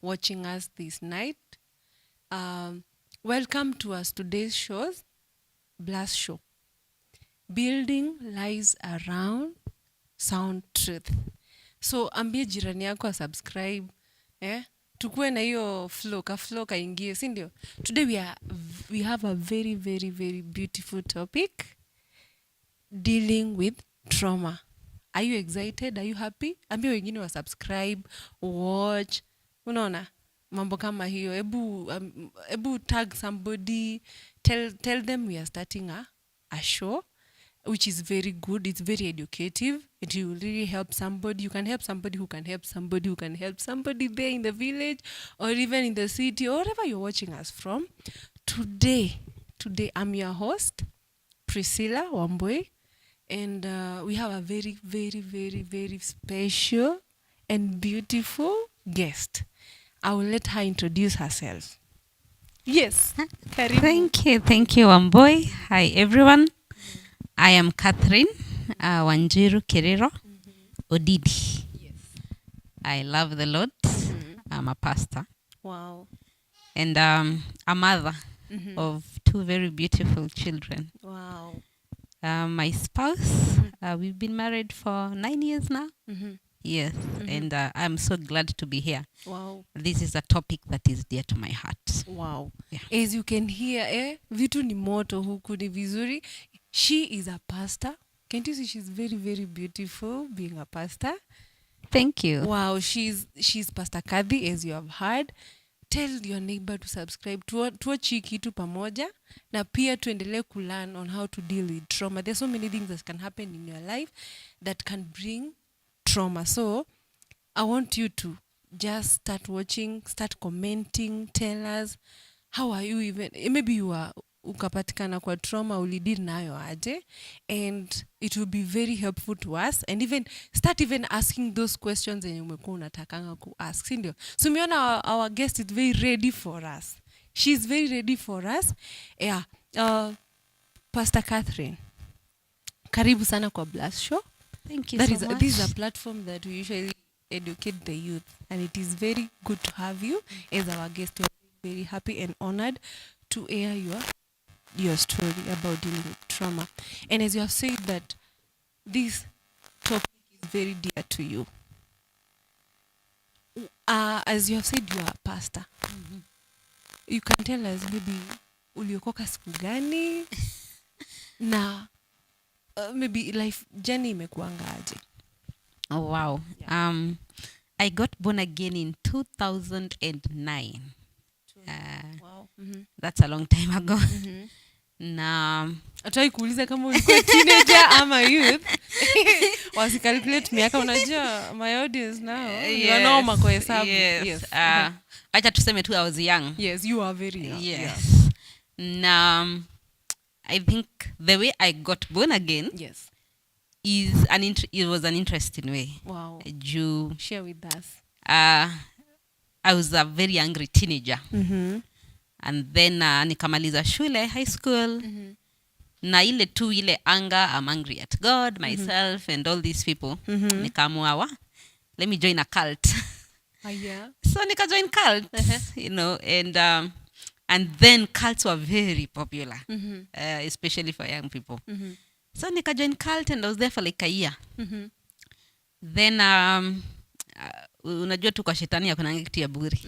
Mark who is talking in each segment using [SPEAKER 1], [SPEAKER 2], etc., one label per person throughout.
[SPEAKER 1] watching us this night. Welcome to us today's show's Blast Show. Building lies around sound truth. So ambie jirani yako subscribe, tukue na hiyo flow kaingie, si ndio? Today we have a very very very beautiful topic, dealing with trauma. Are you excited? Are you happy? Ambia wengine wa subscribe, watch. Unaona? Mambo kama hiyo. Ebu tag somebody, tell them we are starting a show which is very good. It's very educative. It will really help somebody. You can help somebody who can help somebody who can help somebody there in the village or even in the city or wherever you're watching us from. Today I'm your host, Priscilla Wambui, and we have a very, very, very, very special and beautiful guest. I will let her introduce herself. Yes.
[SPEAKER 2] Karibu. Thank you, Wambui. Hi, everyone. I am Catherine Wanjiru Kerero Odidi.
[SPEAKER 1] Yes.
[SPEAKER 2] I love the Lord. I'm a pastor.
[SPEAKER 1] Wow.
[SPEAKER 2] And a mother of two very beautiful children.
[SPEAKER 1] Wow.
[SPEAKER 2] My spouse, we've been married for 9 years now. Yes. And I'm so glad to be here.
[SPEAKER 1] Wow.
[SPEAKER 2] This is a topic that is dear to my heart.
[SPEAKER 1] Wow.
[SPEAKER 2] Yeah.
[SPEAKER 1] As you can hear, vitu ni moto huku ni vizuri. She is a pastor. Can't you see she's very, very beautiful being a pastor?
[SPEAKER 2] Thank you.
[SPEAKER 1] Wow, she's Pastor Cathy, as you have heard. Tell your neighbor to subscribe. Tuachi kitu pamoja na pia tuendelee kulearn on how to deal with trauma. There's so many things that can happen in your life that can bring trauma. So I want you to just start watching, start commenting, tell us how are you even, maybe you are ukapatikana kwa trauma, ulideal nayo aje, and it will be very helpful to us, and even start even asking those questions yenye umekuwa unatakanga ku-ask, si ndio? So umeona our guest is very ready for us. She's very ready for us. Yeah. Pastor Catherine, karibu sana kwa Blast Show.
[SPEAKER 2] Thank you so much.
[SPEAKER 1] This is a platform that we usually educate the youth, and it is very good to have you as our guest. We are very happy and honored to air your story about dealing with trauma. And as you have said that this topic is very dear to you. As you have said, you are a pastor. You can tell us maybe uliokoka siku gani na maybe life journey imekuanga aje.
[SPEAKER 2] Oh, wow. Yeah. I got born again in 2009.
[SPEAKER 1] Wow.
[SPEAKER 2] That's a long time ago. Na
[SPEAKER 1] atawai kuuliza kama ulikuwa teenager ama youth. Wasikalculate miaka, unajua my audience now. Yes. You are normal kwa hesabu.
[SPEAKER 2] Yes. Acha tuseme tu I was young.
[SPEAKER 1] Yes, you are very young.
[SPEAKER 2] Yes. Na I think the way I got born again,
[SPEAKER 1] yes,
[SPEAKER 2] is it was an interesting way.
[SPEAKER 1] Wow.
[SPEAKER 2] Share
[SPEAKER 1] with us.
[SPEAKER 2] I was a very angry teenager. And then nikamaliza shule, high school. Na ile anger, I'm angry at God, myself, and all these people. Nikaamua, let me join a cult.
[SPEAKER 1] Yeah.
[SPEAKER 2] So nika join cult, you know, and then cults were very popular, especially for young people. So nika join cult, and I was there for like a year. Then unajua tu kwa shetani hakuna kitu ya bure.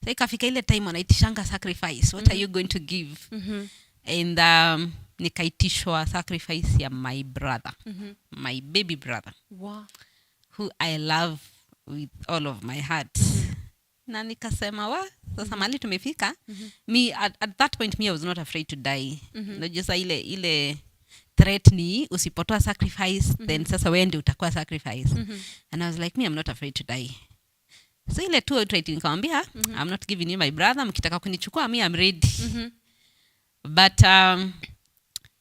[SPEAKER 2] So ikafika ile time wanaitishanga sacrifice. What are you going to give? And nikaitishwa sacrifice ya my brother, my baby brother.
[SPEAKER 1] Wow.
[SPEAKER 2] Who I love with all of my heart. Na nikasema sasa mali tumefika. Me at that point I was not afraid to die. No, just ile threat ni usipotoa sacrifice, then sasa wewe ndio utakuwa sacrifice. And I was like, I'm not afraid to die. So ile tu outright nikamwambia, I'm not giving you my brother, mkitaka kunichukua I'm ready. But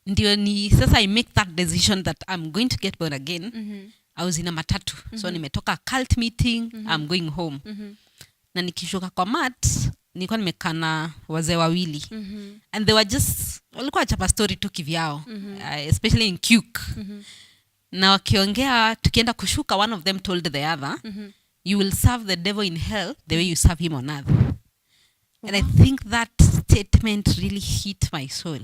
[SPEAKER 2] ndio ni sasa I make that decision that I'm going to get born again. I was in a matatu. So nimetoka cult meeting, I'm going home. Na nikishuka kwa mat, nilikuwa nimekana wazee wawili. And they were just walikuwa chapa story tu kivyao, especially in Q. Na wakiongea tukienda kushuka, one of them told the other, you will serve the devil in hell the way you serve him on earth. And I think that statement really hit my soul.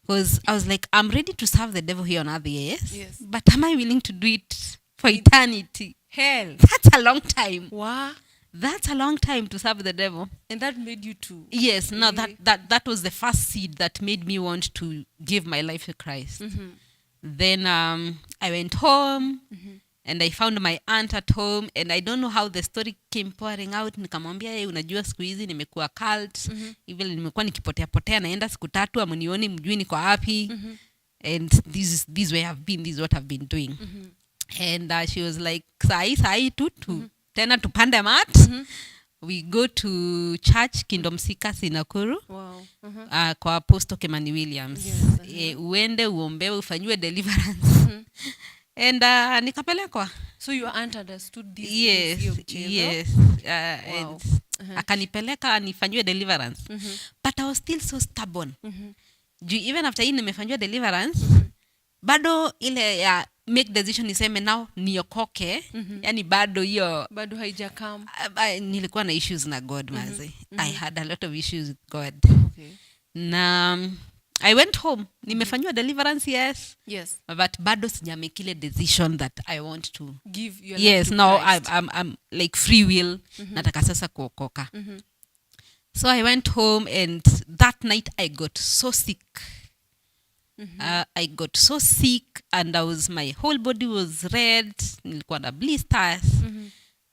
[SPEAKER 2] Because I was like, I'm ready to serve the devil here on earth, yes. But am I willing to do it for eternity?
[SPEAKER 1] Hell.
[SPEAKER 2] That's a long time.
[SPEAKER 1] Wow.
[SPEAKER 2] That's a long time to serve the devil.
[SPEAKER 1] And that made you to...
[SPEAKER 2] Yes, no, that was the first seed that made me want to give my life to Christ. Then I went home and I found my aunt at home, and I don't know how the story came pouring out. Nikamwambia yeye, unajua siku hizi nimekuwa cult, even nimekuwa nikipotea naenda siku 3 amunioni mjui niko wapi. And this way I've been, this is what I've been doing. And she was like, sai tu tena tupande mat. We go to church Kingdom Seekers in Nakuru.
[SPEAKER 1] Wow.
[SPEAKER 2] Kwa Apostle Kimani Williams. Uende uombewe ufanywe deliverance. And nikapelekwa.
[SPEAKER 1] So your aunt understood this?
[SPEAKER 2] Yes.
[SPEAKER 1] Wow.
[SPEAKER 2] And akanipeleka nifanywe deliverance. But I was still so stubborn. Even after hii nimefanywa deliverance, bado ile ya make decision niseme now niokoke, yani bado
[SPEAKER 1] haijakam.
[SPEAKER 2] Nilikuwa na issues na God, maze. I had a lot of issues with God.
[SPEAKER 1] Okay.
[SPEAKER 2] Na I went home. Nimefanywa deliverance, yes. But bado sijamake ile decision that I want to
[SPEAKER 1] give your life to
[SPEAKER 2] now
[SPEAKER 1] Christ.
[SPEAKER 2] I'm like free will. Nataka sasa kuokoka. So I went home, and that night I got so sick. I got so sick, and my whole body was red. Nilikuwa na blisters.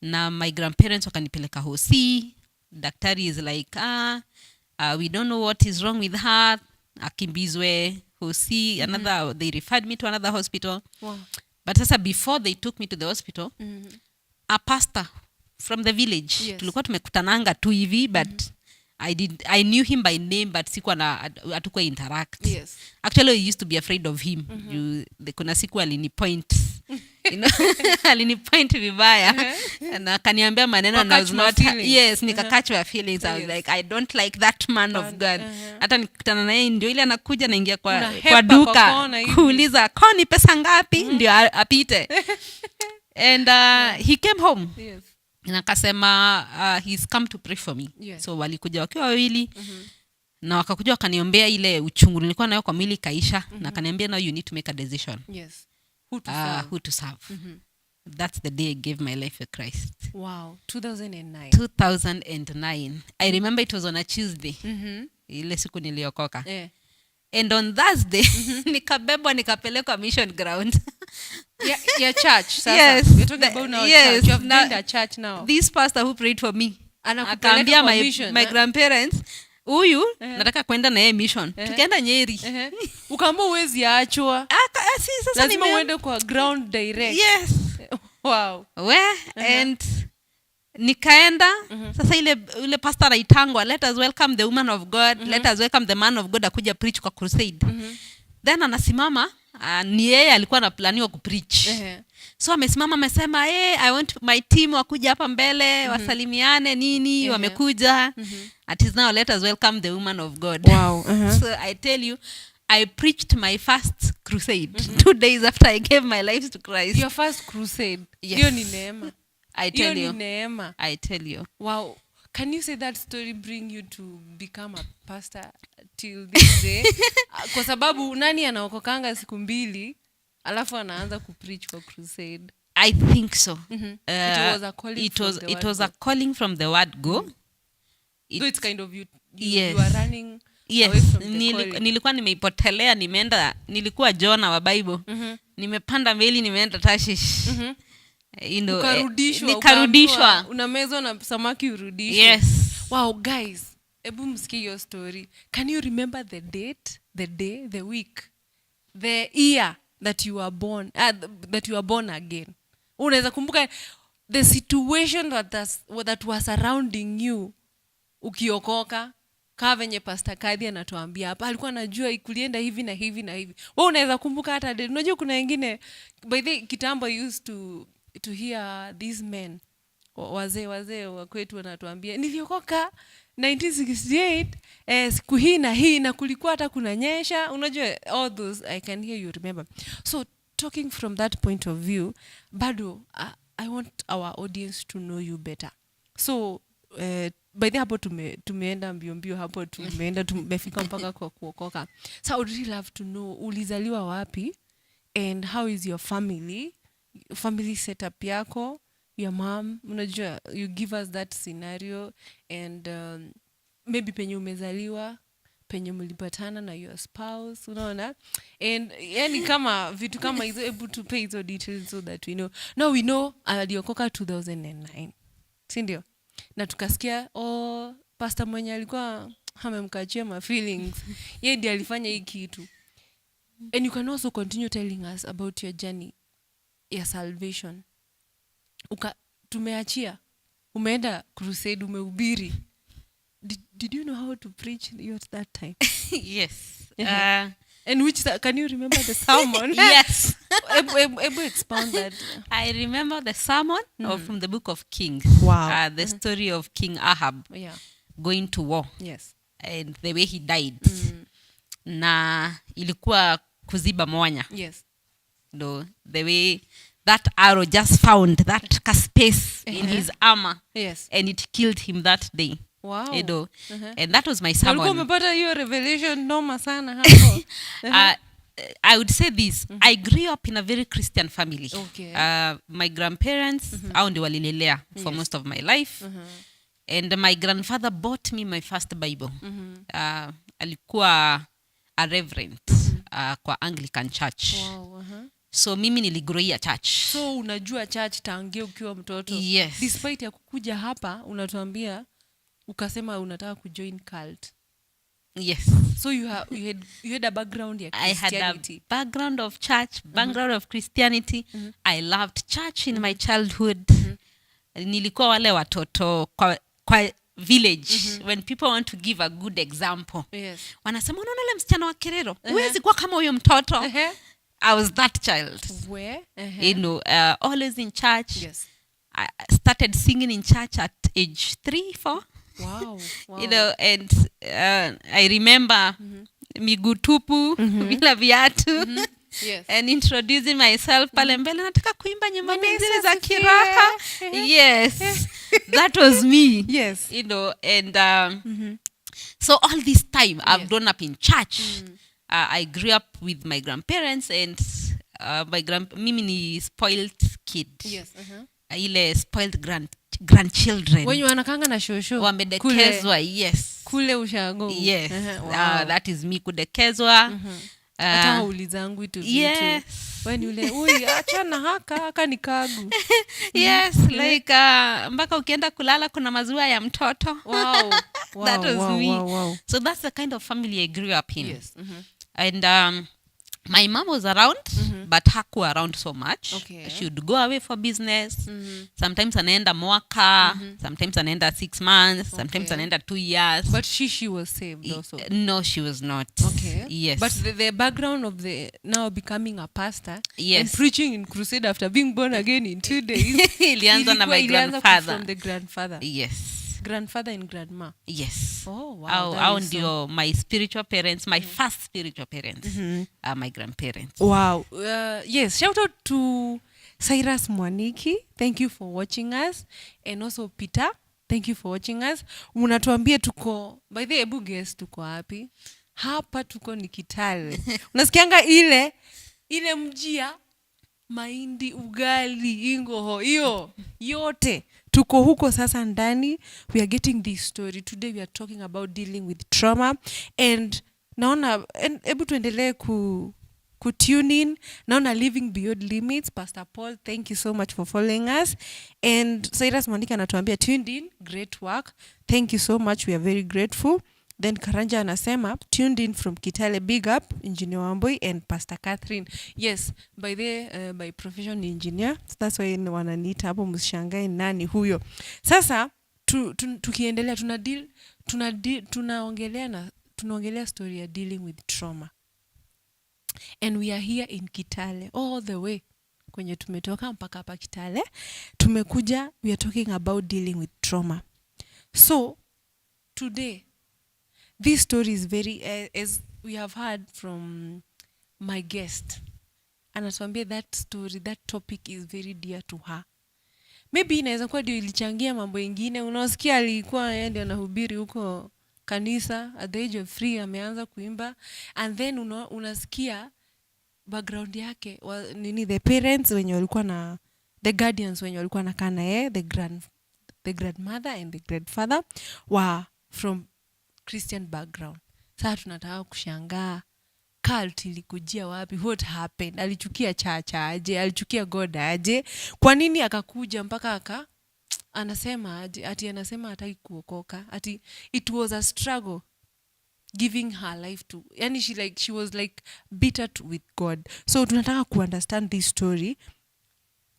[SPEAKER 2] Na my grandparents wakanipeleka hosi. Daktari is like, we don't know what is wrong with her. Akimbizwe hosi. They referred me to another hospital.
[SPEAKER 1] Wow.
[SPEAKER 2] But sasa before they took me to the hospital, a pastor from the village, tulikuwa tumekutananga tu hivi, but I knew him by name, but sikuwa hatukuwa interact. Actually, I used to be afraid of him. Kuna siku alinipoint. Alinipoint vibaya. Na akaniambia maneno na was not. Yes, nikakatch my feelings. I was like, I don't like that man of God. Hata nikutana naye ndio ile anakuja naingia kwa duka kuuliza koni pesa ngapi ndio apite. And he came home. Na akasema he's come to pray for me. So walikuja wakiwa wawili. Na wakakuja wakaniombea ile uchungu nilikuwa nayo kwa mwili kaisha. Na akaniambia now you need to make a decision. Who to serve. That's the day I gave my life to Christ.
[SPEAKER 1] Wow.
[SPEAKER 2] 2009. I remember it was on a Tuesday. Ile siku niliokoka. And on Thursday, nikabebwa nikapelekwa mission ground.
[SPEAKER 1] Your church, sasa.
[SPEAKER 2] Yes.
[SPEAKER 1] We're talking about now church. You have been a church now.
[SPEAKER 2] This pastor who prayed for me.
[SPEAKER 1] Akaambia
[SPEAKER 2] my grandparents, huyu nataka kwenda na yeye mission. Tukaenda Nyeri.
[SPEAKER 1] Ukaambia uwezi achwa.
[SPEAKER 2] Sasa
[SPEAKER 1] lazima uende kwa ground direct.
[SPEAKER 2] Yes.
[SPEAKER 1] Wow.
[SPEAKER 2] And nikaenda sasa ile pastor aitangwa, let us welcome the woman of God, let us welcome the man of God akuja preach kwa crusade. Then anasimama, ni yeye alikuwa anaplaniwa kupreach. So amesimama amesema, I want my team wakuja hapa mbele, wasalimiane nini, wamekuja. At is now let us welcome the woman of God.
[SPEAKER 1] Wow.
[SPEAKER 2] So I tell you, I preached my first crusade 2 days after I gave my life to Christ.
[SPEAKER 1] Your first crusade.
[SPEAKER 2] Yes.
[SPEAKER 1] Hiyo ni neema.
[SPEAKER 2] I tell you.
[SPEAKER 1] I
[SPEAKER 2] tell you.
[SPEAKER 1] Wow. Can you say that story bring you to become a pastor till this day? Kwa sababu nani anaokokanga siku 2 alafu anaanza kupreach for crusade?
[SPEAKER 2] I think so.
[SPEAKER 1] It was a calling
[SPEAKER 2] it was a calling from the word go.
[SPEAKER 1] So it's kind of you
[SPEAKER 2] yes.
[SPEAKER 1] are running
[SPEAKER 2] yes.
[SPEAKER 1] away from the calling.
[SPEAKER 2] Nilikuwa nimeipotelea, nilikuwa Jonah wa Bible. Nimepanda meli nimeenda Tashish. Nikarudishwa.
[SPEAKER 1] Unamezwa na samaki urudishwe.
[SPEAKER 2] Yes.
[SPEAKER 1] Wow, guys. Ebu msikie your story. Can you remember the date, the day, the week, the year that you were born, again? Unaweza kumbuka the situation that was surrounding you ukiokoka? Kama venye Pastor Cathy anatuambia hapa, alikuwa anajua ikulienda hivi na hivi na hivi. Wewe unaweza kumbuka hata date. Unajua kuna wengine by the kitambo used to hear these men wazee wa kwetu wanatuambia niliokoka 1968 siku hii na hii na kulikuwa hata kunanyesha. Unajua all those I can hear you remember. So talking from that point of view, bado I want our audience to know you better. So by the hapo tumeenda mbio mbio hapo tumefika mpaka kwa kuokoka. So I would really love to know ulizaliwa wapi and how is your family setup yako, your mom, unajua, you give us that scenario and maybe penye umezaliwa, penye mlipatana na your spouse, unaona, and yani kama vitu kama hizo, able to pay hizo details so that we know. Now we know aliokoka 2009, si ndio? Na tukasikia pastor mwenye alikuwa amemkachia ma feelings yeye ndiye alifanya hii kitu. And you can also continue telling us about your journey ya salvation. Tumeachia, umeenda crusade, umehubiri. Did you know how to preach at that time?
[SPEAKER 2] Yes.
[SPEAKER 1] And can you remember the sermon?
[SPEAKER 2] Yes.
[SPEAKER 1] Able expound that.
[SPEAKER 2] I remember the sermon from the book of Kings.
[SPEAKER 1] Wow.
[SPEAKER 2] The story of King Ahab going to war.
[SPEAKER 1] Yes.
[SPEAKER 2] And the way he died. Na ilikuwa kuziba mwanya.
[SPEAKER 1] Yes.
[SPEAKER 2] No, the way that arrow just found that space in his armor.
[SPEAKER 1] Yes.
[SPEAKER 2] And it killed him that day.
[SPEAKER 1] Wow.
[SPEAKER 2] You know, and that was my sermon.
[SPEAKER 1] Ulikuwa umepata hiyo revelation noma sana hapo.
[SPEAKER 2] I would say this. I grew up in a very Christian family.
[SPEAKER 1] Okay.
[SPEAKER 2] My grandparents, hao ndio walilelea for most of my life. And my grandfather bought me my first Bible. Alikuwa a reverend kwa Anglican Church.
[SPEAKER 1] Wow.
[SPEAKER 2] So mimi niligroia church.
[SPEAKER 1] So unajua church tangia ukiwa mtoto.
[SPEAKER 2] Yes.
[SPEAKER 1] Despite ya kukuja hapa unatuambia ukasema unataka kujoin cult.
[SPEAKER 2] Yes.
[SPEAKER 1] So you had a background ya Christianity.
[SPEAKER 2] I had a background of church, background of Christianity. I loved church in my childhood. Nilikuwa wale watoto kwa village when people want to give a good example.
[SPEAKER 1] Yes.
[SPEAKER 2] Wanasema unaona yule msichana wa Kerero, huwezi kuwa kama huyo mtoto. I was that child.
[SPEAKER 1] Where?
[SPEAKER 2] You know, always in church.
[SPEAKER 1] Yes.
[SPEAKER 2] I started singing in church at age 3, 4.
[SPEAKER 1] Wow.
[SPEAKER 2] You know, and I remember miguu tupu bila viatu.
[SPEAKER 1] Yes.
[SPEAKER 2] And introducing myself pale mbele, nataka kuimba nyimbo zile za kiraha. Yes. That was me.
[SPEAKER 1] Yes.
[SPEAKER 2] You know, and so all this time I've grown up in church. I grew up with my grandparents and mimi ni spoiled kid.
[SPEAKER 1] Yes.
[SPEAKER 2] Ile spoiled grandchildren.
[SPEAKER 1] Wenye wanakanga na shosho.
[SPEAKER 2] Wamedekezwa, yes.
[SPEAKER 1] Kule ushago.
[SPEAKER 2] Yes.
[SPEAKER 1] Wow.
[SPEAKER 2] That is me kudekezwa.
[SPEAKER 1] Hata ulizangu itu vitu.
[SPEAKER 2] Yes.
[SPEAKER 1] When ule, ui, achana haka ni kagu.
[SPEAKER 2] Yes, like mpaka ukienda kulala kuna maziwa ya mtoto.
[SPEAKER 1] Wow.
[SPEAKER 2] That was me.
[SPEAKER 1] Wow.
[SPEAKER 2] So that's the kind of family I grew up in.
[SPEAKER 1] Yes.
[SPEAKER 2] And my mom was around, but hakuwa around so much.
[SPEAKER 1] Okay.
[SPEAKER 2] She would go away for business. Sometimes anaenda mwaka, sometimes anaenda 6 months, sometimes anaenda 2 years.
[SPEAKER 1] But she was saved also.
[SPEAKER 2] No, she was not.
[SPEAKER 1] Okay.
[SPEAKER 2] Yes.
[SPEAKER 1] But the background of the now becoming a pastor and
[SPEAKER 2] Yes.
[SPEAKER 1] preaching in crusade after being born again in 2 days.
[SPEAKER 2] Ilianza na my
[SPEAKER 1] ilianza
[SPEAKER 2] grandfather.
[SPEAKER 1] from the grandfather.
[SPEAKER 2] Yes.
[SPEAKER 1] Grandfather and grandma.
[SPEAKER 2] Yes.
[SPEAKER 1] Oh, wow.
[SPEAKER 2] Hao ndio my spiritual parents, my first spiritual parents, are my grandparents.
[SPEAKER 1] Wow. Yes, shout out to Cyrus Mwaniki. Thank you for watching us. And also Peter, thank you for watching us. Unatuambia tuko, by the ebu guess tuko wapi? Hapa tuko ni Kitale. Unasikianga ile mjia mahindi, ugali, ingoho, hiyo yote tuko huko sasa ndani. We are getting this story today. We are talking about dealing with trauma and naona hebu tuendelee ku tune in. Naona living beyond limits. Pastor Paul, thank you so much for following us. And Cyrus Monica anatuambia tuned in, great work. Thank you so much. We are very grateful. Then Karanja anasema tuned in from Kitale, big up Engineer Wamboi and Pastor Catherine. Yes, by profession engineer. That's why wananiita hapo, msishangae nani huyo. Sasa tukiendelea tunaongelea story ya dealing with trauma. And we are here in Kitale all the way. Kwenye tumetoka mpaka hapa Kitale, tumekuja, we are talking about dealing with trauma. So today this story is very, as we have heard from my guest, anatuambia that story, that topic is very dear to her. maybe inaweza kuwa ndio ilichangia mambo ingine. Unasikia alikuwa yeye ndio anahubiri huko kanisa at the age of 3 ameanza kuimba, and then unasikia background yake nini, the parents wenye walikuwa na the guardians wenye walikuwa nakaa na yeye, the grandmother and the grandfather were from Christian background. Sasa tunataka kushangaa cult ilikujia wapi? What happened? Alichukia chacha aje? Alichukia God aje? Kwa nini akakuja mpaka anasema aje? Ati anasema hataki kuokoka. Ati it was a struggle giving her life to, yani she was like bitter with God. So tunataka ku understand this story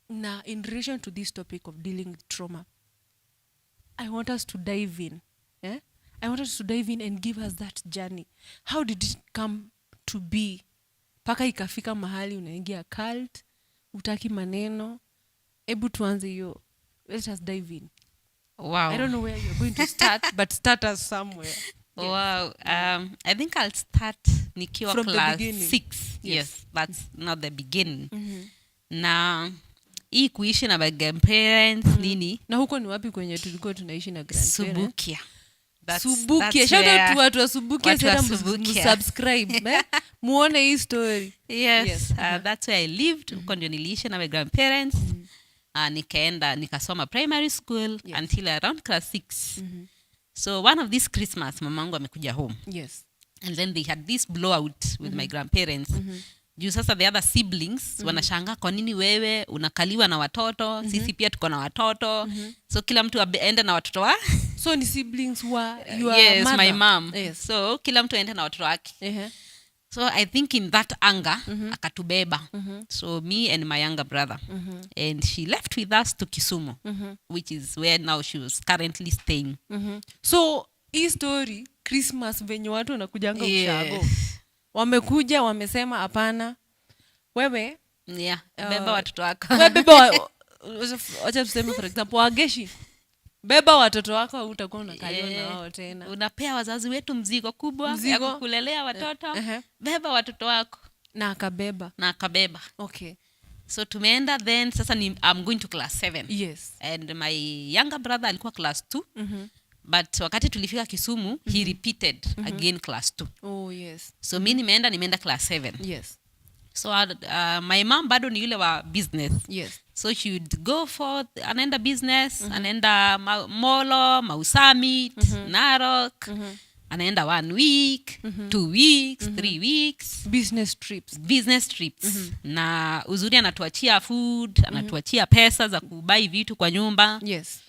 [SPEAKER 1] na in relation to this topic of dealing with trauma. I want us to dive in. Yeah? I want us to dive in and give us that journey. How did it come to be? Paka ikafika mahali unaingia cult, utaki maneno. Ebu tuanze hiyo. Let us dive in.
[SPEAKER 2] Wow.
[SPEAKER 1] I don't know where you're going to start, but start us somewhere.
[SPEAKER 2] Wow. I think I'll start nikiwa
[SPEAKER 1] From the
[SPEAKER 2] class
[SPEAKER 1] beginning.
[SPEAKER 2] 6. Yes, that's not the beginning.
[SPEAKER 1] Mm-hmm.
[SPEAKER 2] Na hii kuishi na my grandparents nini?
[SPEAKER 1] Na huko ni wapi kwenye tulikuwa tunaishi na grandparents?
[SPEAKER 2] Subukia.
[SPEAKER 1] Subukia. Shout out to watu wa Subukia. Subscribe. Muone hii story.
[SPEAKER 2] Yes. That's where I lived. Huko ndio niliishi na my grandparents. Nikaenda nikasoma primary school until around class 6. So one of these Christmas mamangu amekuja home.
[SPEAKER 1] Yes.
[SPEAKER 2] And then they had this blowout with my grandparents. Juu sasa the other siblings wanashangaa kwa nini wewe unakaliwa na watoto, sisi pia tuko na watoto. So kila mtu aende na watoto wa.
[SPEAKER 1] So ni siblings wa
[SPEAKER 2] yes,
[SPEAKER 1] mother?
[SPEAKER 2] My mom.
[SPEAKER 1] Yes.
[SPEAKER 2] So kila mtu aende na watoto wake. So I think in that anger akatubeba. So me and my younger brother. And she left with us to Kisumu, which is where now she was currently staying.
[SPEAKER 1] So hii story Christmas venye watu wanakujanga ushago. Wamekuja wamesema hapana. Wewe
[SPEAKER 2] beba watoto wako.
[SPEAKER 1] Wewe beba acha tuseme for example Wageshi. Beba watoto wako, utakuwa unakaliwa na wao tena.
[SPEAKER 2] Unapea wazazi wetu mzigo kubwa ya kukulelea watoto. Beba watoto wako.
[SPEAKER 1] Na akabeba. Okay.
[SPEAKER 2] So tumeenda then sasa I'm going to class 7.
[SPEAKER 1] Yes.
[SPEAKER 2] And my younger brother alikuwa class 2. But wakati tulifika Kisumu, he repeated again class 2.
[SPEAKER 1] Oh yes.
[SPEAKER 2] So mimi nimeenda class 7.
[SPEAKER 1] Yes.
[SPEAKER 2] So my mom bado ni yule wa business.
[SPEAKER 1] Yes.
[SPEAKER 2] So she would go for anaenda business, anaenda Molo, Mausami, Narok. Anaenda 1 week, 2 weeks, 3 weeks. Business trips. Na uzuri anatuachia food, anatuachia pesa za kubai vitu kwa nyumba.
[SPEAKER 1] Yes.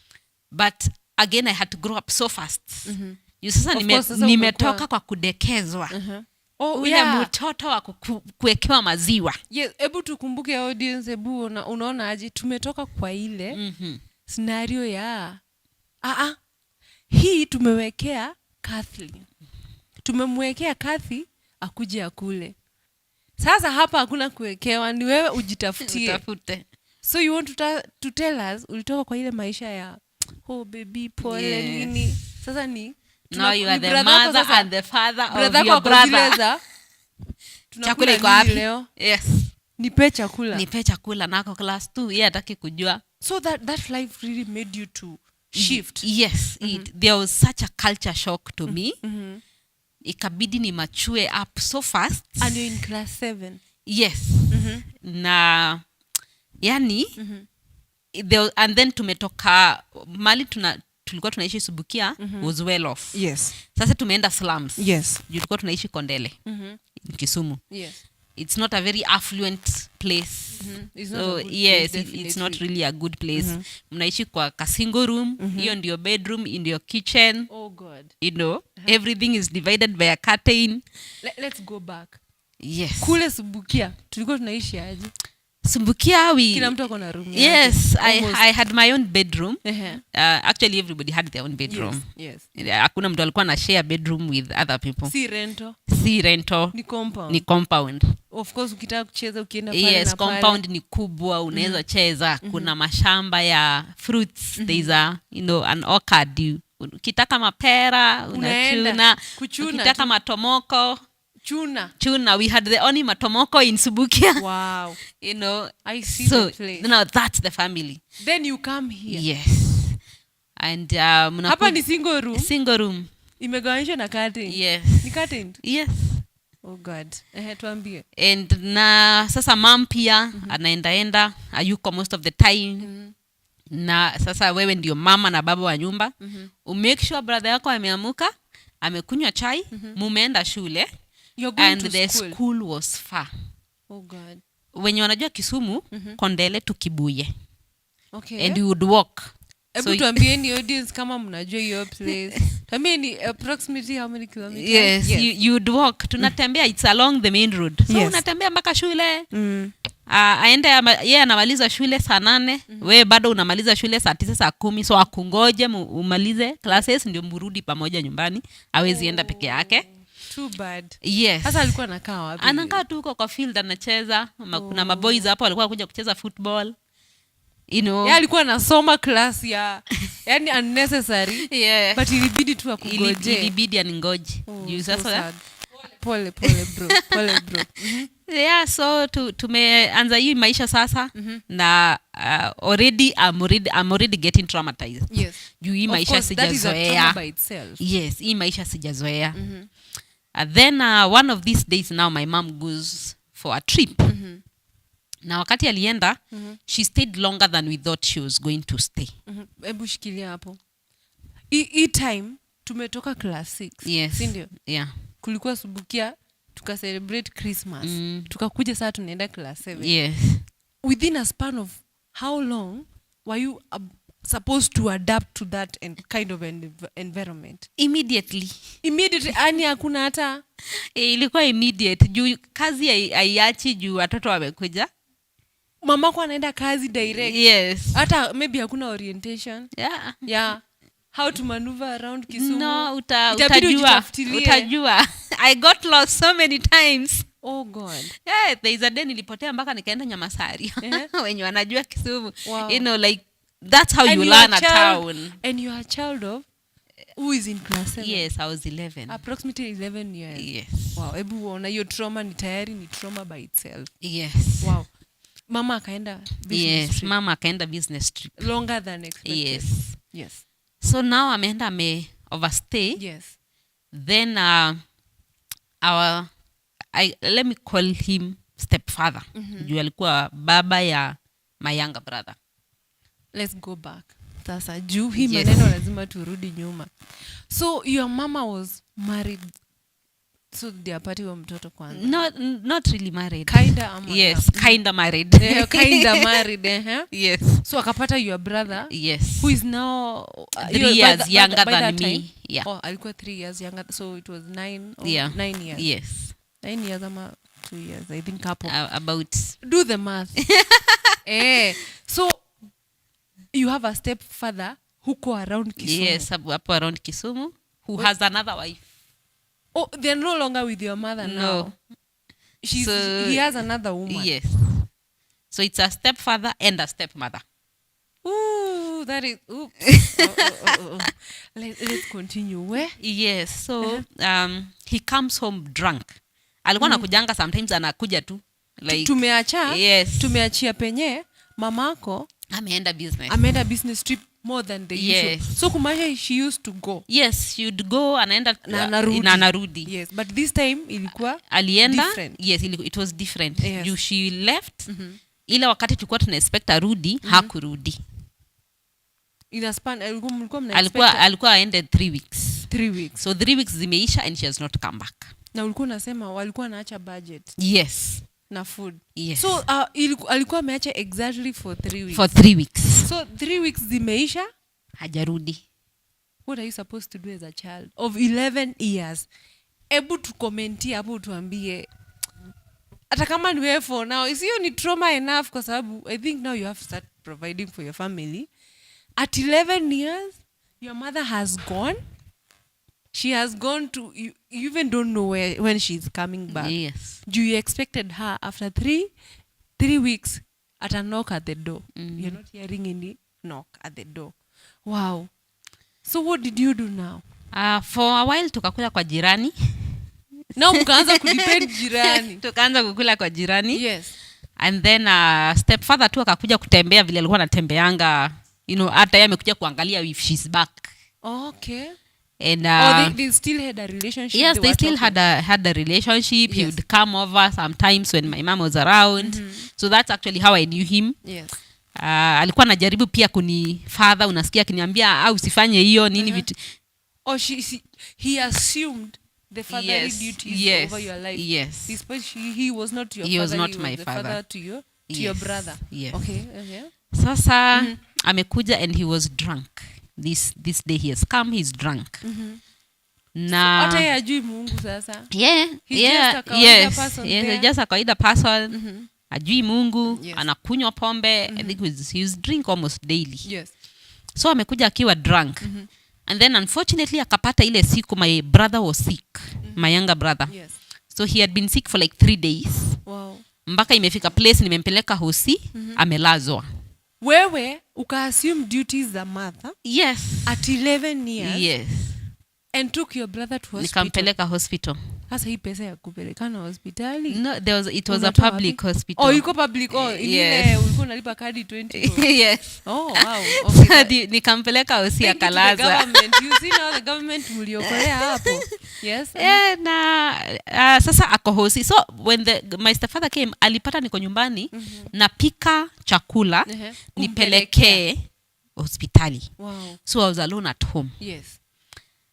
[SPEAKER 2] But again I had to grow up so fast. Sasa nimetoka kwa kudekezwa. Ule mtoto wa kuwekewa maziwa.
[SPEAKER 1] Yes, hebu tukumbuke audience, hebu unaona aje tumetoka kwa ile scenario ya hii tumewekea Cathy. Tumemwekea Cathy akuje akule. Sasa hapa hakuna kuwekewa, ni wewe ujitafutie.
[SPEAKER 2] Utafute.
[SPEAKER 1] So you want to tell us ulitoka kwa ile maisha ya baby pole nini. Sasa ni
[SPEAKER 2] now you are the mother and the father of your brother.
[SPEAKER 1] Chakula iko wapi leo?
[SPEAKER 2] Yes.
[SPEAKER 1] Nipe chakula
[SPEAKER 2] nako class 2. Yeye hataki kujua.
[SPEAKER 1] So that life really made you to shift.
[SPEAKER 2] Yes. There was such a culture shock to me. Ikabidi ni mature up so fast.
[SPEAKER 1] And you're in class 7.
[SPEAKER 2] Yes. Na yani and then tumetoka mali tulikuwa tunaishi Subukia was well off.
[SPEAKER 1] Yes.
[SPEAKER 2] Sasa tumeenda slums.
[SPEAKER 1] Yes.
[SPEAKER 2] Tulikuwa tunaishi Kondele. In Kisumu.
[SPEAKER 1] Yes.
[SPEAKER 2] It's not a very affluent place.
[SPEAKER 1] It's
[SPEAKER 2] so
[SPEAKER 1] not
[SPEAKER 2] yes,
[SPEAKER 1] place,
[SPEAKER 2] it's not really a good place. Mnaishi kwa single room. Hiyo ndio bedroom, ndio kitchen.
[SPEAKER 1] Oh God.
[SPEAKER 2] Everything is divided by a curtain.
[SPEAKER 1] Let's go back.
[SPEAKER 2] Yes.
[SPEAKER 1] Kule Subukia tulikuwa tunaishi aje?
[SPEAKER 2] Subukia
[SPEAKER 1] kila mtu akona room yake.
[SPEAKER 2] Yes, I had my own bedroom. Actually everybody had their own bedroom.
[SPEAKER 1] Yes.
[SPEAKER 2] Hakuna mtu alikuwa na share bedroom with other people.
[SPEAKER 1] Si rental. Ni compound. Of course ukitaka kucheza ukienda pale na pale.
[SPEAKER 2] Yes, compound ni kubwa, unaweza cheza. Kuna mashamba ya fruits. There is an orchard. Ukitaka mapera unachuna. Ukitaka matomoko
[SPEAKER 1] Chuna.
[SPEAKER 2] We had the Oni Matomoko in Subukia.
[SPEAKER 1] Wow.
[SPEAKER 2] You know,
[SPEAKER 1] I see
[SPEAKER 2] so
[SPEAKER 1] the place.
[SPEAKER 2] now that's the family.
[SPEAKER 1] Then you come here.
[SPEAKER 2] Yes. And
[SPEAKER 1] hapa ni single room.
[SPEAKER 2] Imegawanyishwa
[SPEAKER 1] na curtain.
[SPEAKER 2] Yes.
[SPEAKER 1] Ni curtain?
[SPEAKER 2] Yes.
[SPEAKER 1] Oh God. Tuambie.
[SPEAKER 2] And na sasa mom pia anaenda ayuko most of the time. Na sasa wewe ndio mama na baba wa nyumba. Umake sure brother yako ameamuka, amekunywa chai, mumeenda shule.
[SPEAKER 1] You're going
[SPEAKER 2] and
[SPEAKER 1] to
[SPEAKER 2] the
[SPEAKER 1] school.
[SPEAKER 2] School was far.
[SPEAKER 1] Oh God.
[SPEAKER 2] Wenye wanajua Kisumu, Kondele to Kibuye.
[SPEAKER 1] Okay.
[SPEAKER 2] And you would walk.
[SPEAKER 1] Ebu tuambieni audience kama mnajua your place. Tuambieni approximately how many kilometers?
[SPEAKER 2] Yes. You would walk. Tunatembea, it's along the main road. So unatembea mpaka shule. Aende yeye anamaliza shule saa 8, wewe bado unamaliza shule saa 9 saa 10, so akungoje umalize classes ndio mrudi pamoja nyumbani. Hawezi enda peke yake.
[SPEAKER 1] Too bad.
[SPEAKER 2] Yes.
[SPEAKER 1] Sasa alikuwa anakaa wapi?
[SPEAKER 2] Anakaa tu huko kwa field anacheza. Kuna maboys hapo walikuwa kuja kucheza football. You know.
[SPEAKER 1] Yeah, alikuwa anasoma class ya yani unnecessary.
[SPEAKER 2] Yeah.
[SPEAKER 1] But ilibidi tu akugoje.
[SPEAKER 2] Ilibidi aningoje. Juu sasa
[SPEAKER 1] pole bro.
[SPEAKER 2] Yeah, so tumeanza hii maisha sasa na already I'm already getting traumatized.
[SPEAKER 1] Yes.
[SPEAKER 2] Juu hii maisha sijazoea. Yes, hii maisha sijazoea. Then one of these days now my mom goes for a trip. Na wakati alienda, she stayed longer than we thought she was going to stay.
[SPEAKER 1] Ebu shikilia hapo. Hii time tumetoka class 6.
[SPEAKER 2] Yes.
[SPEAKER 1] Sindio?
[SPEAKER 2] Yeah.
[SPEAKER 1] Kulikuwa Subukia, tuka celebrate Christmas. Tukakuja saa tunaenda class 7.
[SPEAKER 2] Yes.
[SPEAKER 1] Within a span of how long were you supposed to adapt to that kind of environment?
[SPEAKER 2] Immediately.
[SPEAKER 1] Ani hakuna hata
[SPEAKER 2] ilikuwa immediate. Juu kazi haiachi juu watoto wamekuja.
[SPEAKER 1] Mama kwa anaenda kazi direct.
[SPEAKER 2] Yes.
[SPEAKER 1] Hata maybe hakuna orientation.
[SPEAKER 2] Yeah.
[SPEAKER 1] How to maneuver around Kisumu.
[SPEAKER 2] No, utajua. I got lost so many times.
[SPEAKER 1] Oh God.
[SPEAKER 2] Yeah, there is a day nilipotea mpaka nikaenda Nyamasari. Wenye wanajua Kisumu.
[SPEAKER 1] Wow.
[SPEAKER 2] You know, like that's how you learn a town.
[SPEAKER 1] And you are a child of who is in class 7?
[SPEAKER 2] Yes, I was 11.
[SPEAKER 1] Approximately 11 years.
[SPEAKER 2] Yes.
[SPEAKER 1] Wow, ebu uona hiyo trauma ni tayari ni trauma by itself.
[SPEAKER 2] Yes.
[SPEAKER 1] Wow. Mama akaenda business trip.
[SPEAKER 2] Mama akaenda business trip.
[SPEAKER 1] Longer than expected. Yes.
[SPEAKER 2] So now ameenda overstay.
[SPEAKER 1] Yes.
[SPEAKER 2] Then let me call him stepfather. Juu alikuwa baba ya my younger brother.
[SPEAKER 1] Let's go back. Sasa juu hii maneno lazima turudi nyuma. So your mama was married. So they party wa mtoto kwanza.
[SPEAKER 2] Not really married.
[SPEAKER 1] Kinda
[SPEAKER 2] yes, kinda married.
[SPEAKER 1] Kinda married.
[SPEAKER 2] Yes.
[SPEAKER 1] So akapata your brother.
[SPEAKER 2] Yes.
[SPEAKER 1] Who is now
[SPEAKER 2] 3 years younger than me.
[SPEAKER 1] Time?
[SPEAKER 2] Yeah.
[SPEAKER 1] Oh, alikuwa 3 years younger. So it was 9 or 9 years.
[SPEAKER 2] Yes.
[SPEAKER 1] 9 years ama 2 years. I think couple.
[SPEAKER 2] About.
[SPEAKER 1] Do the math. So you have a stepfather who around Kisumu.
[SPEAKER 2] Yes, hapo around Kisumu who has another wife.
[SPEAKER 1] Oh, they're no longer with your mother now. He has another woman.
[SPEAKER 2] Yes. So it's a stepfather and a stepmother.
[SPEAKER 1] Ooh, that is. Let's continue. Where?
[SPEAKER 2] Yes. So he comes home drunk. Alikuwa anakujanga sometimes anakuja tu. Like
[SPEAKER 1] tumeachia penye mamako
[SPEAKER 2] ameenda
[SPEAKER 1] business trip more than the usual. So kumaanisha she used to go.
[SPEAKER 2] Yes, you'd go anaenda
[SPEAKER 1] na anarudi. Yes, but this time ilikuwa
[SPEAKER 2] alienda
[SPEAKER 1] different.
[SPEAKER 2] Yes, it was different. Yes. She left. Ile wakati tulikuwa tuna expect arudi, hakurudi.
[SPEAKER 1] In span alikuwa mna expect
[SPEAKER 2] alikuwa aende 3 weeks.
[SPEAKER 1] 3 weeks.
[SPEAKER 2] So 3 weeks zimeisha and she has not come back.
[SPEAKER 1] Na ulikuwa unasema walikuwa naacha budget.
[SPEAKER 2] Yes.
[SPEAKER 1] Na food.
[SPEAKER 2] Yes.
[SPEAKER 1] So alikuwa ameacha exactly for 3 weeks.
[SPEAKER 2] For 3 weeks.
[SPEAKER 1] So 3 weeks zimeisha
[SPEAKER 2] hajarudi.
[SPEAKER 1] What are you supposed to do as a child of 11 years? Ebu tukomentia hapo tuambie hata kama ni wewe for now is hiyo ni trauma enough kwa sababu I think now you have to start providing for your family. At 11 years your mother has gone. She has gone to you even don't know when she's coming back.
[SPEAKER 2] Yes.
[SPEAKER 1] You expected her after 3 weeks at a knock at the door. You're not hearing any knock at the door. Wow. So what did you do now?
[SPEAKER 2] For a while tukakuja kwa jirani.
[SPEAKER 1] Now mkaanza kudepend jirani.
[SPEAKER 2] Tukaanza kukula kwa jirani.
[SPEAKER 1] Yes.
[SPEAKER 2] And then stepfather tu akakuja kutembea vile alikuwa anatembeanga, hata yeye amekuja kuangalia if she's back.
[SPEAKER 1] Okay.
[SPEAKER 2] And
[SPEAKER 1] they still had a relationship.
[SPEAKER 2] Yes, they still had a relationship.
[SPEAKER 1] Yes.
[SPEAKER 2] He would come over sometimes when my mom was around. So that's actually how I knew him.
[SPEAKER 1] Yes.
[SPEAKER 2] Alikuwa anajaribu pia father, unasikia akiniambia au usifanye hiyo nini vitu.
[SPEAKER 1] He assumed the fatherly duties over your life.
[SPEAKER 2] Yes.
[SPEAKER 1] He was not your father.
[SPEAKER 2] He was not
[SPEAKER 1] he
[SPEAKER 2] my
[SPEAKER 1] was the
[SPEAKER 2] father
[SPEAKER 1] to your brother.
[SPEAKER 2] Yes.
[SPEAKER 1] Okay.
[SPEAKER 2] Sasa amekuja and he was drunk. This day he has come, he's drunk. Na
[SPEAKER 1] hata yeye ajui Mungu sasa.
[SPEAKER 2] He's just a kawaida person. Ajui Mungu,
[SPEAKER 1] Yes.
[SPEAKER 2] anakunywa pombe. I think he was drink almost daily.
[SPEAKER 1] Yes.
[SPEAKER 2] So amekuja akiwa drunk. And then unfortunately akapata ile siku my brother was sick. My younger brother.
[SPEAKER 1] Yes.
[SPEAKER 2] So he had been sick for like 3 days.
[SPEAKER 1] Wow.
[SPEAKER 2] Mpaka imefika place nimempeleka hosi, amelazwa.
[SPEAKER 1] Wewe uka-assume duties za mother.
[SPEAKER 2] Yes.
[SPEAKER 1] At 11 years.
[SPEAKER 2] Yes.
[SPEAKER 1] And took your brother to hospital.
[SPEAKER 2] Nikampeleka hospital.
[SPEAKER 1] Sasa hii pesa ya kupelekana hospitali.
[SPEAKER 2] No, it was a public hospital.
[SPEAKER 1] Oh, iko public. Oh, ile ulikuwa unalipa kadi 20.
[SPEAKER 2] Yes.
[SPEAKER 1] Oh, wow. Okay.
[SPEAKER 2] Nikampeleka hosi akalaza.
[SPEAKER 1] You see now the government mliokolea hapo. Yes.
[SPEAKER 2] Na sasa ako hosi. So when my stepfather came, alipata niko nyumbani napika chakula nipelekee hospitali.
[SPEAKER 1] Wow.
[SPEAKER 2] So I was alone at home.
[SPEAKER 1] Yes.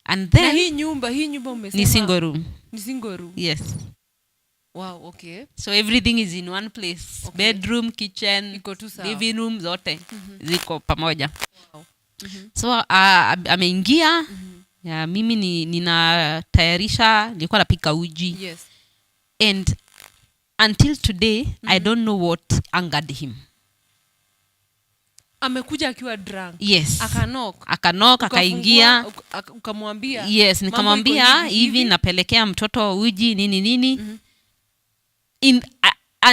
[SPEAKER 2] And then
[SPEAKER 1] na hii nyumba umesema
[SPEAKER 2] ni single room.
[SPEAKER 1] Ni single room.
[SPEAKER 2] Yes.
[SPEAKER 1] Wow, okay.
[SPEAKER 2] So everything is in one place.
[SPEAKER 1] Okay.
[SPEAKER 2] Bedroom, kitchen, living room zote ziko pamoja.
[SPEAKER 1] Wow.
[SPEAKER 2] So ameingia. Mimi ninatayarisha, nilikuwa napika uji.
[SPEAKER 1] Yes.
[SPEAKER 2] And until today I don't know what angered him.
[SPEAKER 1] Amekuja akiwa drunk.
[SPEAKER 2] Yes.
[SPEAKER 1] Akanok
[SPEAKER 2] akaingia.
[SPEAKER 1] Ukamwambia.
[SPEAKER 2] Yes, nikamwambia hivi napelekea mtoto uji nini.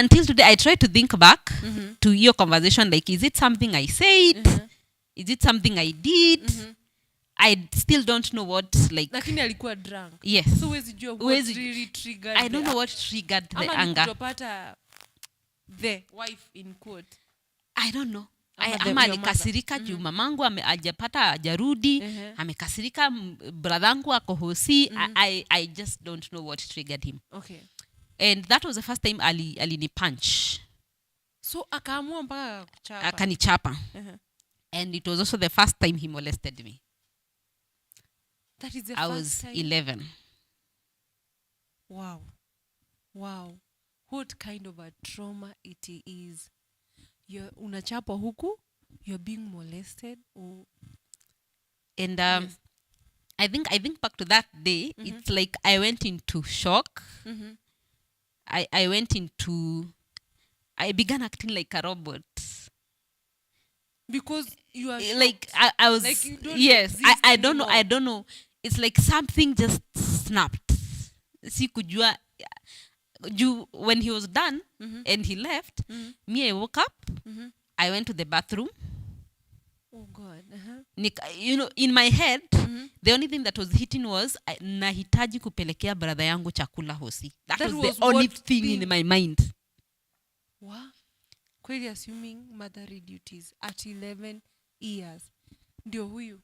[SPEAKER 2] Until today I try to think back to your conversation, like is it something I said? Is it something I did? I still don't know what, like.
[SPEAKER 1] Lakini alikuwa drunk.
[SPEAKER 2] Yes.
[SPEAKER 1] So huwezi jua what really triggered.
[SPEAKER 2] I don't know what triggered the anger.
[SPEAKER 1] Ama kutopata the wife in quote.
[SPEAKER 2] I don't know. Ama alikasirika juu mamangu hajapata hajarudi. Amekasirika bradhangu ako hosi. I just don't know what triggered him.
[SPEAKER 1] Okay.
[SPEAKER 2] And that was the first time alini punch.
[SPEAKER 1] So akaamua mpaka kuchapa.
[SPEAKER 2] Akanichapa. And it was also the first time he molested me.
[SPEAKER 1] That is the
[SPEAKER 2] I
[SPEAKER 1] first
[SPEAKER 2] was
[SPEAKER 1] time.
[SPEAKER 2] 11.
[SPEAKER 1] Wow. What kind of a trauma it is. Unachapwa huku, you're being molested.
[SPEAKER 2] And
[SPEAKER 1] yes.
[SPEAKER 2] I think back to that day, it's like I went into shock. I began acting like a robot.
[SPEAKER 1] Because you are
[SPEAKER 2] like I was
[SPEAKER 1] like you don't
[SPEAKER 2] yes, I don't know.
[SPEAKER 1] anymore.
[SPEAKER 2] I don't know. It's like something just snapped. Sikujua. When he was done and he left, me, I woke up. I went to the bathroom.
[SPEAKER 1] Oh God.
[SPEAKER 2] In my head, the only thing that was hitting was nahitaji kupelekea brother yangu chakula hosi. That was the only thing in my mind.
[SPEAKER 1] Wow. Kweli assuming motherly duties at 11 years. Ndio huyu.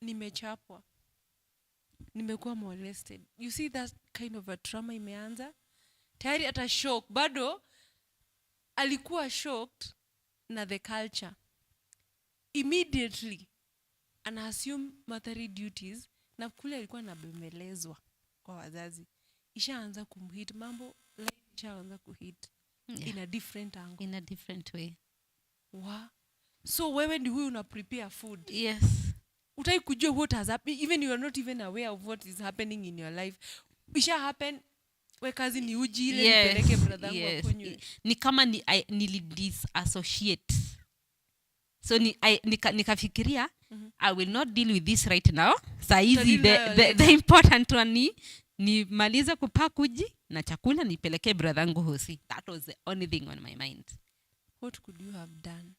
[SPEAKER 1] Nimechapwa. Nimekuwa molested. You see that kind of a trauma imeanza? Tayari ata shock. Bado alikuwa shocked na the culture. Immediately ana assume motherly duties na kule alikuwa anabembelezwa kwa wazazi. Ishaanza kumhit mambo, like ishaanza kuhit in a different angle.
[SPEAKER 2] In a different way.
[SPEAKER 1] Wow. So wewe ndi huyu una prepare food.
[SPEAKER 2] Yes.
[SPEAKER 1] Utai kujua what has happened, even you are not even aware of what is happening in your life. Isha happen. We kazi ni uji ile nipeleke brother wangu akunywe.
[SPEAKER 2] Ni kama disassociate. So nikafikiria I will not deal with this right now. Saizi the important one ni maliza kupaka uji na chakula nipeleke brother wangu hosi. That was the only thing on my mind.
[SPEAKER 1] What could you have done?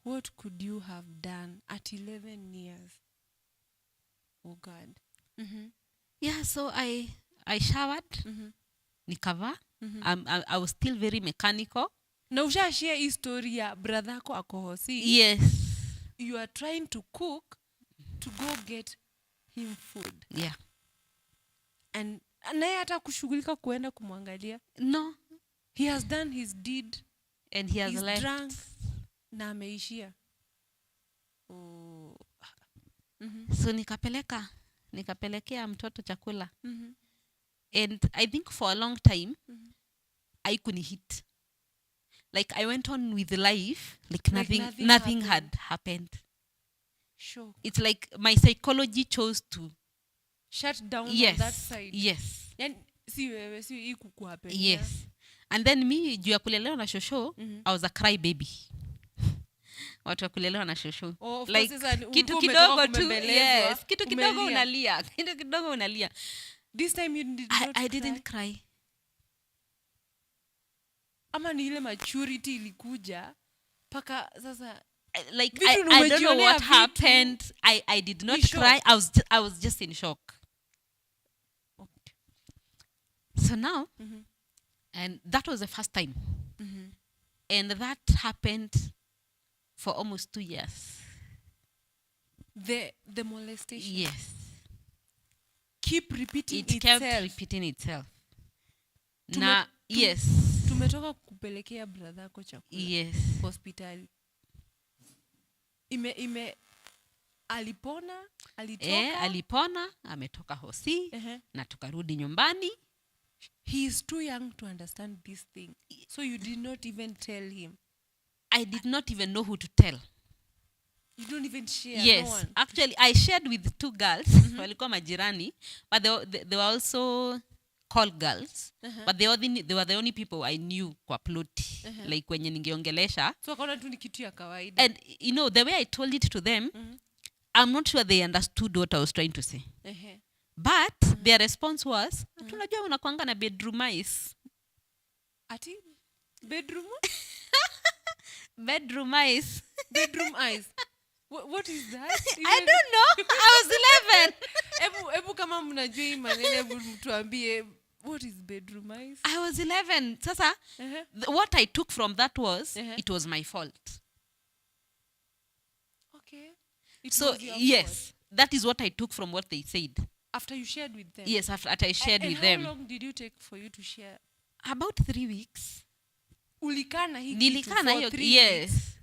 [SPEAKER 1] What could you have done at 11 years? Oh God.
[SPEAKER 2] Yeah, so I I showered, nikavaa. I was still very mechanical.
[SPEAKER 1] Na ushashare hii story ya brother ako akohosi.
[SPEAKER 2] Yes.
[SPEAKER 1] You are trying to cook to go get him food.
[SPEAKER 2] Yeah.
[SPEAKER 1] And naye hata kushughulika kuenda kumwangalia.
[SPEAKER 2] No.
[SPEAKER 1] He has done his deed.
[SPEAKER 2] And he has
[SPEAKER 1] He's
[SPEAKER 2] left.
[SPEAKER 1] drunk. Na ameishia. Oh.
[SPEAKER 2] So nikapelekea mtoto chakula. And I think for a long time, I couldn't hit. Like I went on with life, like nothing had happened.
[SPEAKER 1] Sure.
[SPEAKER 2] It's like my psychology chose to
[SPEAKER 1] shut down on that side.
[SPEAKER 2] Yes.
[SPEAKER 1] Yani si wewe si hii kukuhappen.
[SPEAKER 2] Yes. And then me juu ya kulelewa na shosho, I was a cry baby. Watu wa kulelewa na shosho. Like kitu kidogo tu. Yes. Kitu kidogo unalia. Kitu kidogo unalia.
[SPEAKER 1] This time you did not
[SPEAKER 2] I didn't cry.
[SPEAKER 1] Ama ni ile maturity ilikuja paka sasa
[SPEAKER 2] like I don't know what happened. I did not cry. I was just in shock.
[SPEAKER 1] Okay.
[SPEAKER 2] So now and that was the first time. And that happened for almost 2 years.
[SPEAKER 1] The molestation.
[SPEAKER 2] Yes.
[SPEAKER 1] Keep repeating
[SPEAKER 2] it
[SPEAKER 1] itself.
[SPEAKER 2] Kept repeating itself. Yes.
[SPEAKER 1] Tumetoka kupelekea brother yako chakula.
[SPEAKER 2] Yes.
[SPEAKER 1] Hospitali. Alipona, alitoka.
[SPEAKER 2] Alipona, ametoka hosi, na tukarudi nyumbani.
[SPEAKER 1] He is too young to understand this thing. So you did not even tell him.
[SPEAKER 2] I did not even know who to tell.
[SPEAKER 1] You don't even share.
[SPEAKER 2] Yes.
[SPEAKER 1] No one.
[SPEAKER 2] Actually, I shared with 2 girls. Walikuwa majirani. But they were also called girls. But they were the only people I knew kwa ploti. Like wenye ningeongelesha.
[SPEAKER 1] So akaona tu ni kitu ya kawaida.
[SPEAKER 2] And you know, the way I told it to them, I'm not sure they understood what I was trying to say. But their response was, tunajua unakuanga na bedroom eyes.
[SPEAKER 1] Ati? Bedroom?
[SPEAKER 2] Bedroom eyes.
[SPEAKER 1] Bedroom eyes. What is that?
[SPEAKER 2] I don't know. I was 11.
[SPEAKER 1] Ebu kama mnajua hii maneno ebu mtuambie what is bedroom eyes?
[SPEAKER 2] I was 11. Sasa what I took from that was it was my fault.
[SPEAKER 1] Okay.
[SPEAKER 2] So yes, that is what I took from what they said.
[SPEAKER 1] After you shared with them?
[SPEAKER 2] Yes, after I shared with them.
[SPEAKER 1] How long did you take for you to share?
[SPEAKER 2] About 3 weeks.
[SPEAKER 1] Ulikana hii
[SPEAKER 2] Nilikana hiyo
[SPEAKER 1] 3
[SPEAKER 2] yes.
[SPEAKER 1] weeks.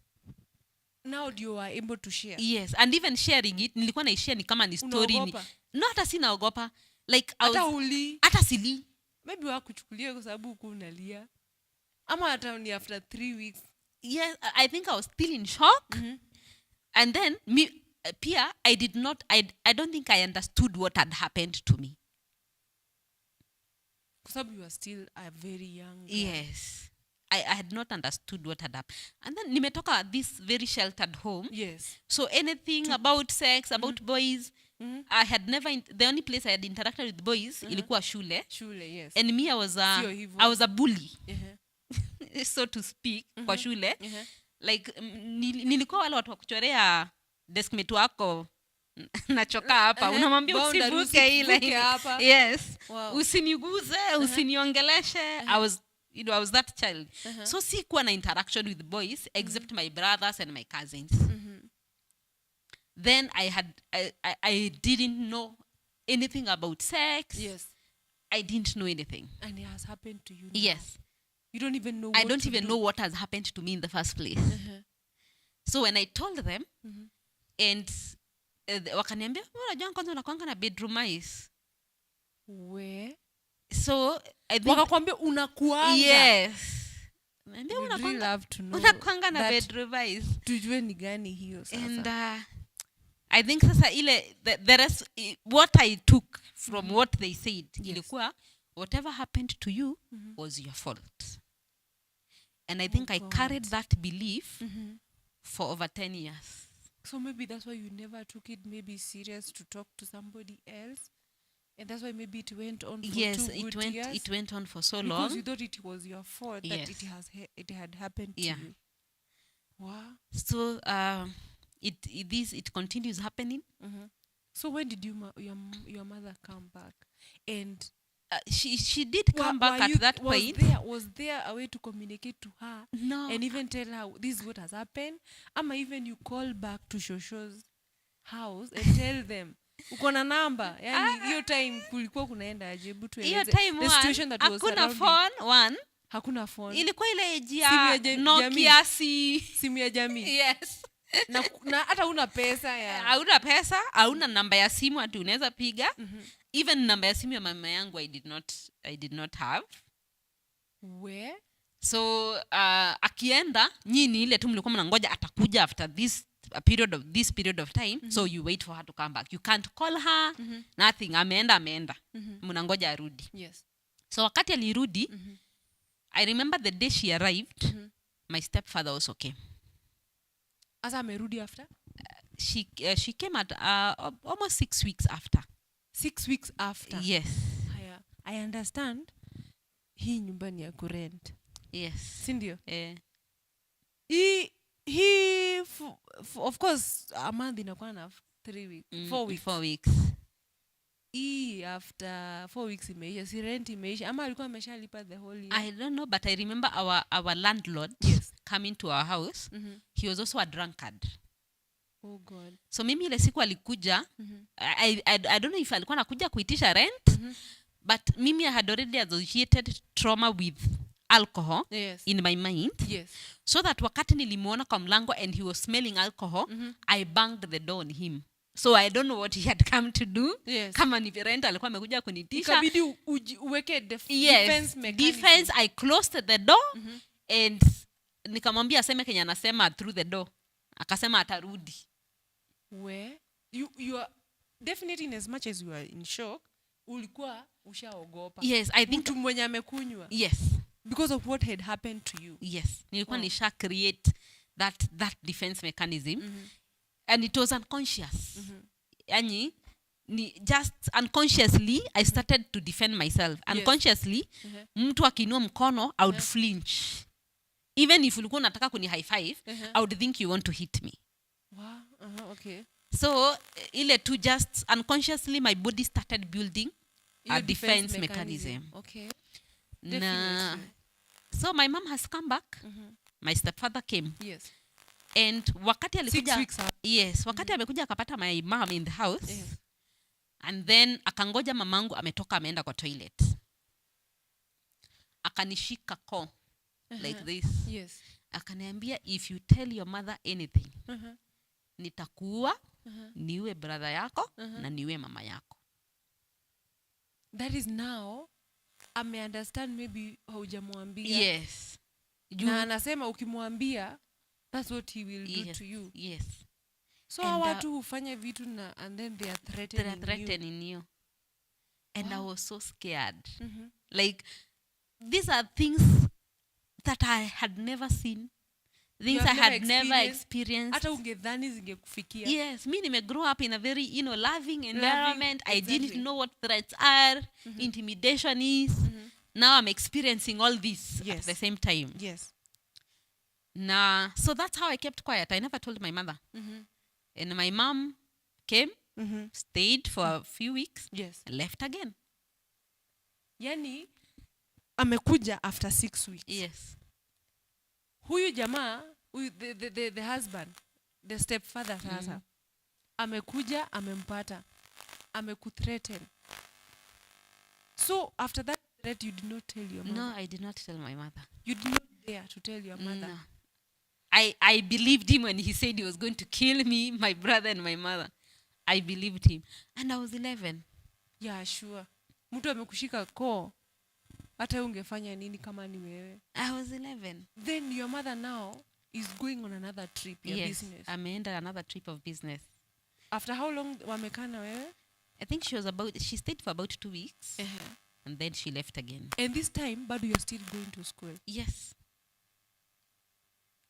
[SPEAKER 1] Now you are able to share.
[SPEAKER 2] Yes, and even sharing it nilikuwa na share ni kama ni story ni. No, hata sinaogopa. Like hata sili.
[SPEAKER 1] Maybe wakuchukulia kwa sababu uko unalia. Ama hata ni after 3 weeks.
[SPEAKER 2] Yes, I think I was still in shock. And then me Pia I don't think I understood what had happened to me.
[SPEAKER 1] Kwa sababu you are still a very young girl.
[SPEAKER 2] Yes. I had not understood what had happened. And then nimetoka this very sheltered home.
[SPEAKER 1] Yes.
[SPEAKER 2] So anything about sex, about boys, I had never the only place I had interacted with boys ilikuwa shule.
[SPEAKER 1] Shule, yes.
[SPEAKER 2] And me I was a bully. So to speak, kwa shule. Like nilikuwa wale watu wa kuchorea deskmate wako nachoka hapa unamwambia usivuke ile. Yes. Wow. Usiniguze, usiniongeleshe. I was that child. So sikuwa na interaction with boys except my brothers and my cousins. Then I didn't know anything about sex.
[SPEAKER 1] Yes.
[SPEAKER 2] I didn't know anything.
[SPEAKER 1] And it has happened to you now.
[SPEAKER 2] Yes.
[SPEAKER 1] You don't even know
[SPEAKER 2] I don't even know what has happened to me in the first place. So when I told them and wakaniambia unajua kwanza unakuanga na bedroom eyes.
[SPEAKER 1] Where?
[SPEAKER 2] So I think
[SPEAKER 1] wakakwambia unakuanga.
[SPEAKER 2] Yes.
[SPEAKER 1] Ndio
[SPEAKER 2] unakuanga na bedroom eyes.
[SPEAKER 1] Tujue ni gani hiyo sasa.
[SPEAKER 2] And I think sasa ile the rest what I took from what they said ilikuwa whatever happened to you was your fault. And I think I carried that belief for over 10 years.
[SPEAKER 1] So maybe that's why you never took it maybe serious to talk to somebody else. And that's why maybe it went on for 2 good years.
[SPEAKER 2] It went on for so long.
[SPEAKER 1] Because you thought it was your fault that it had happened to you. Wow.
[SPEAKER 2] So it continues happening.
[SPEAKER 1] So when did your mother come back? And
[SPEAKER 2] she did come back at that point.
[SPEAKER 1] Was there a way to communicate to her
[SPEAKER 2] No.
[SPEAKER 1] and even tell her this is what has happened? Ama even you call back to Shosho's house and tell them uko na namba, yani hiyo time kulikuwa kunaenda aje? Hebu
[SPEAKER 2] Hiyo
[SPEAKER 1] tueleze
[SPEAKER 2] time
[SPEAKER 1] the situation that was
[SPEAKER 2] hakuna
[SPEAKER 1] surrounding.
[SPEAKER 2] phone.
[SPEAKER 1] Hakuna phone.
[SPEAKER 2] Ilikuwa ile age
[SPEAKER 1] Simu
[SPEAKER 2] ya
[SPEAKER 1] ya
[SPEAKER 2] Nokia
[SPEAKER 1] simu ya jamii.
[SPEAKER 2] yes.
[SPEAKER 1] Na hata una pesa ya.
[SPEAKER 2] Hauna pesa, hauna namba ya simu ati unaweza piga. Even namba ya simu ya mama yangu I did not have.
[SPEAKER 1] Where?
[SPEAKER 2] So akienda nyinyi ile tu mlikuwa mnangoja atakuja after this period of time. So you wait for her to come back. You can't call her. Nothing. Ameenda. Mnangoja arudi.
[SPEAKER 1] Yes.
[SPEAKER 2] So wakati alirudi, I remember the day she arrived, my stepfather also came.
[SPEAKER 1] Asa amerudi after?
[SPEAKER 2] She came at almost 6 weeks after.
[SPEAKER 1] 6 weeks after?
[SPEAKER 2] Yes.
[SPEAKER 1] Haya. I understand. Hii nyumba ni ya kurent.
[SPEAKER 2] Yes.
[SPEAKER 1] Sindio?
[SPEAKER 2] Yeah.
[SPEAKER 1] Of course, a month inakuwa na 3 weeks. 4 weeks.
[SPEAKER 2] 4 weeks.
[SPEAKER 1] After 4 weeks imeisha, si rent imeisha. Ama alikuwa ameshalipa the whole year?
[SPEAKER 2] I don't know, but I remember our landlord coming to our house. He was also a drunkard.
[SPEAKER 1] Oh God.
[SPEAKER 2] So mimi ile siku alikuja, I don't know if alikuwa anakuja kuitisha rent, but mimi I had already associated trauma with alcohol in my mind.
[SPEAKER 1] Yes.
[SPEAKER 2] So that wakati nilimuona kwa mlango and he was smelling alcohol, I banged the door on him. So I don't know what he had come to do.
[SPEAKER 1] Yes.
[SPEAKER 2] Kama ni rent alikuwa amekuja kunitisha.
[SPEAKER 1] Ikabidi uweke defense mechanism.
[SPEAKER 2] Defense. I closed the door and nikamwambia aseme Kenya anasema through the door. Akasema atarudi.
[SPEAKER 1] Where you are definitely, in as much as you are in shock, ulikuwa ushaogopa.
[SPEAKER 2] Yes, I think
[SPEAKER 1] mtu mwenye amekunywa.
[SPEAKER 2] Yes.
[SPEAKER 1] Because of what had happened to you.
[SPEAKER 2] Yes. Nilikuwa nisha create that defense mechanism. And it was unconscious. Yani just unconsciously I started to defend myself. Unconsciously mtu akiinua mkono I would flinch. Even if ulikuwa unataka kuni high five, I would think you want to hit me.
[SPEAKER 1] Wow. Okay.
[SPEAKER 2] So ile to just unconsciously my body started building a defense mechanism.
[SPEAKER 1] Okay.
[SPEAKER 2] Definitely. So my mom has come back. My stepfather came.
[SPEAKER 1] Yes.
[SPEAKER 2] And wakati alikuja
[SPEAKER 1] 6 weeks after.
[SPEAKER 2] Yes, wakati amekuja akapata my mom in the house. Yes. And then akangoja mamangu ametoka ameenda kwa toilet. Akanishika koo like this.
[SPEAKER 1] Yes.
[SPEAKER 2] Akaniambia if you tell your mother anything, nitakuua, niue brother yako na niue mama yako.
[SPEAKER 1] That is now ame understand maybe haujamwambia.
[SPEAKER 2] Yes.
[SPEAKER 1] Na anasema ukimwambia that's what he will do to you.
[SPEAKER 2] Yes.
[SPEAKER 1] So watu hufanya vitu and then they are threatening
[SPEAKER 2] you. And I was so scared. Like these are things that I had never seen. Things I had never experienced.
[SPEAKER 1] Hata ungedhani zingekufikia.
[SPEAKER 2] Yes, me nime grow up in a very, loving environment. I didn't know what threats are, intimidation is. Now I'm experiencing all this at the same time.
[SPEAKER 1] Yes.
[SPEAKER 2] So that's how I kept quiet. I never told my mother. And my mom came, stayed for a few weeks, left again.
[SPEAKER 1] Yani amekuja after 6 weeks.
[SPEAKER 2] Yes.
[SPEAKER 1] Huyu jamaa, the husband, the stepfather sasa, amekuja, amempata, amekuthreaten. So after that threat, you did not tell your mother?
[SPEAKER 2] No, I did not tell my mother.
[SPEAKER 1] You did not dare to tell your mother?
[SPEAKER 2] No. I believed him when he said he was going to kill me, my brother and my mother. I believed him. And I was 11.
[SPEAKER 1] Yeah, sure. Mtu amekushika koo. Hata ungefanya nini kama ni wewe?
[SPEAKER 2] I was 11.
[SPEAKER 1] Then your mother now is going on another trip, your business.
[SPEAKER 2] Ameenda another trip of business.
[SPEAKER 1] After how long wamekaa na wewe?
[SPEAKER 2] I think she stayed for about 2 weeks. And then she left again.
[SPEAKER 1] And this time, but you're still going to school?
[SPEAKER 2] Yes.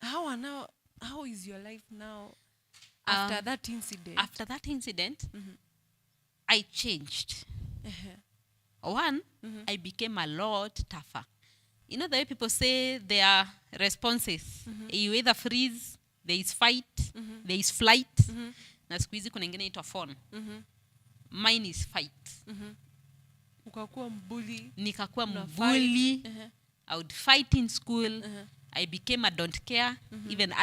[SPEAKER 1] How is your life now after that incident?
[SPEAKER 2] After that incident, I changed. One, I became a lot tougher. You know the way people say their responses. You either freeze, there is fight, there is flight. Na siku hizi kuna ingine inaitwa phone. Mine is fight.
[SPEAKER 1] Ukakuwa mbuli.
[SPEAKER 2] Nikakuwa
[SPEAKER 1] Una
[SPEAKER 2] mbuli.
[SPEAKER 1] fight.
[SPEAKER 2] I would fight in school. I became a don't care. Even